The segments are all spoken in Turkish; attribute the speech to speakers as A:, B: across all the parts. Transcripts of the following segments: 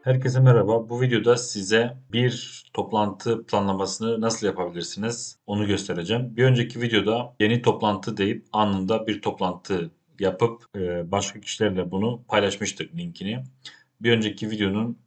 A: Herkese merhaba. Bu videoda size bir toplantı planlamasını nasıl yapabilirsiniz onu göstereceğim. Bir önceki videoda yeni toplantı deyip anında bir toplantı yapıp başka kişilerle bunu paylaşmıştık linkini. Bir önceki videonun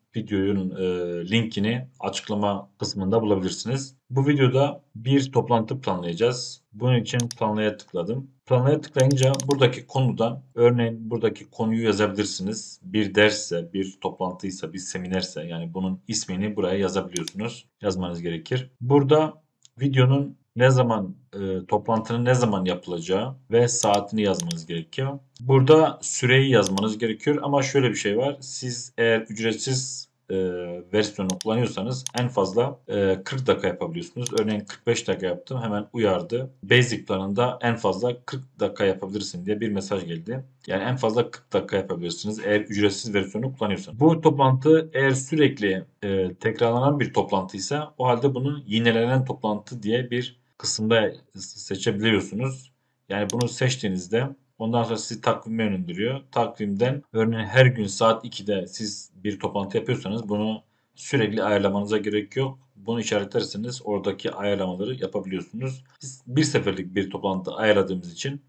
A: linkini açıklama kısmında bulabilirsiniz. Bu videoda bir toplantı planlayacağız. Bunun için planlaya tıkladım. Planlaya tıklayınca buradaki konudan örneğin buradaki konuyu yazabilirsiniz. Bir dersse, bir toplantıysa, bir seminerse yani bunun ismini buraya yazabiliyorsunuz. Yazmanız gerekir. Burada videonun ne zaman toplantının ne zaman yapılacağı ve saatini yazmanız gerekiyor. Burada süreyi yazmanız gerekiyor ama şöyle bir şey var. Siz eğer ücretsiz versiyonu kullanıyorsanız en fazla 40 dakika yapabiliyorsunuz. Örneğin 45 dakika yaptım, hemen uyardı. Basic planında en fazla 40 dakika yapabilirsin diye bir mesaj geldi. Yani en fazla 40 dakika yapabilirsiniz eğer ücretsiz versiyonu kullanıyorsanız. Bu toplantı eğer sürekli tekrarlanan bir toplantıysa o halde bunu yinelenen toplantı diye bir kısımda seçebiliyorsunuz. Yani bunu seçtiğinizde ondan sonra sizi takvime yönlendiriyor. Takvimden örneğin her gün saat 2'de siz bir toplantı yapıyorsanız bunu sürekli ayarlamanıza gerek yok. Bunu işaretlerseniz oradaki ayarlamaları yapabiliyorsunuz. Biz bir seferlik bir toplantı ayarladığımız için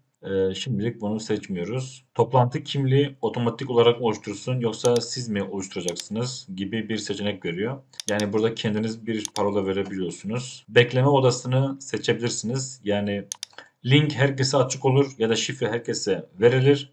A: şimdilik bunu seçmiyoruz. Toplantı kimliği otomatik olarak oluştursun yoksa siz mi oluşturacaksınız gibi bir seçenek veriyor. Yani burada kendiniz bir parola verebiliyorsunuz. Bekleme odasını seçebilirsiniz. Yani link herkese açık olur ya da şifre herkese verilir.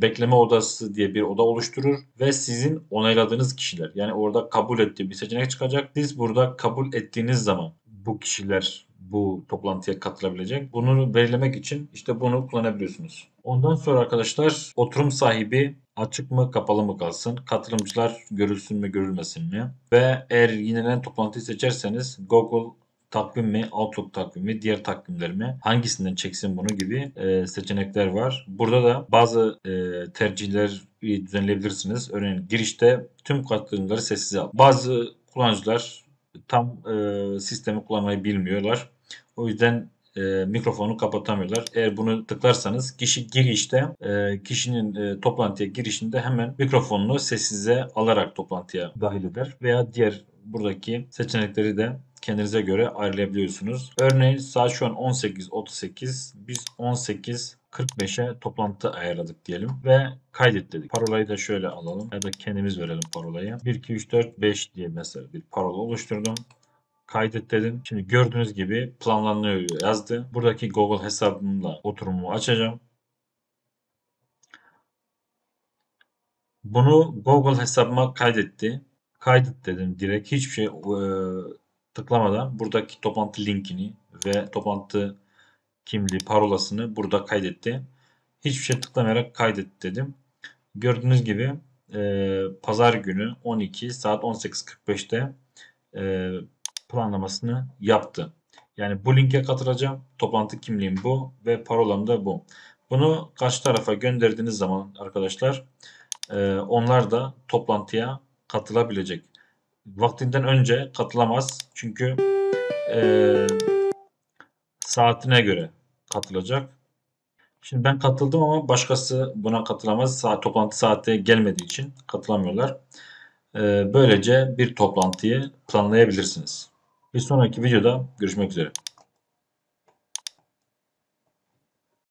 A: Bekleme odası diye bir oda oluşturur ve sizin onayladığınız kişiler yani orada kabul ettiği bir seçenek çıkacak. Siz burada kabul ettiğiniz zaman bu kişiler bu toplantıya katılabilecek. Bunu belirlemek için işte bunu kullanabiliyorsunuz. Ondan sonra arkadaşlar oturum sahibi açık mı kapalı mı kalsın? Katılımcılar görülsün mü görülmesin mi? Ve eğer yinelenen toplantıyı seçerseniz Google takvim mi, Outlook takvimi, diğer takvimler mi? Hangisinden çeksin bunu gibi seçenekler var. Burada da bazı tercihleri düzenleyebilirsiniz. Örneğin girişte tüm katılımcıları sessize al. Bazı kullanıcılar tam sistemi kullanmayı bilmiyorlar. O yüzden mikrofonu kapatamıyorlar. Eğer bunu tıklarsanız kişi girişte kişinin toplantıya girişinde hemen mikrofonunu sessize alarak toplantıya dahil eder. Veya diğer buradaki seçenekleri de kendinize göre ayarlayabiliyorsunuz. Örneğin saat şu an 18.38. Biz 18.45'e toplantı ayarladık diyelim ve kaydet dedik. Parolayı da şöyle alalım ya da kendimiz verelim parolayı. 1, 2, 3, 4, 5 diye mesela bir parola oluşturdum. Kaydet dedim. Şimdi gördüğünüz gibi planlanıyor yazdı. Buradaki Google hesabımla oturumumu açacağım. Bunu Google hesabıma kaydetti. Kaydet dedim direkt hiçbir şey tıklamadan buradaki toplantı linkini ve toplantı kimliği parolasını burada kaydetti. Hiçbir şey tıklamayarak kaydet dedim. Gördüğünüz gibi pazar günü 12 saat 18.45'te e, planlamasını yaptı. Yani bu linke katılacağım. Toplantı kimliğim bu ve parolam da bu. Bunu karşı tarafa gönderdiğiniz zaman arkadaşlar onlar da toplantıya katılabilecek. Vaktinden önce katılamaz. Çünkü e, saatine göre katılacak. Şimdi ben katıldım ama başkası buna katılamaz. Toplantı saati gelmediği için katılamıyorlar. Böylece bir toplantıyı planlayabilirsiniz. Bir sonraki videoda görüşmek üzere.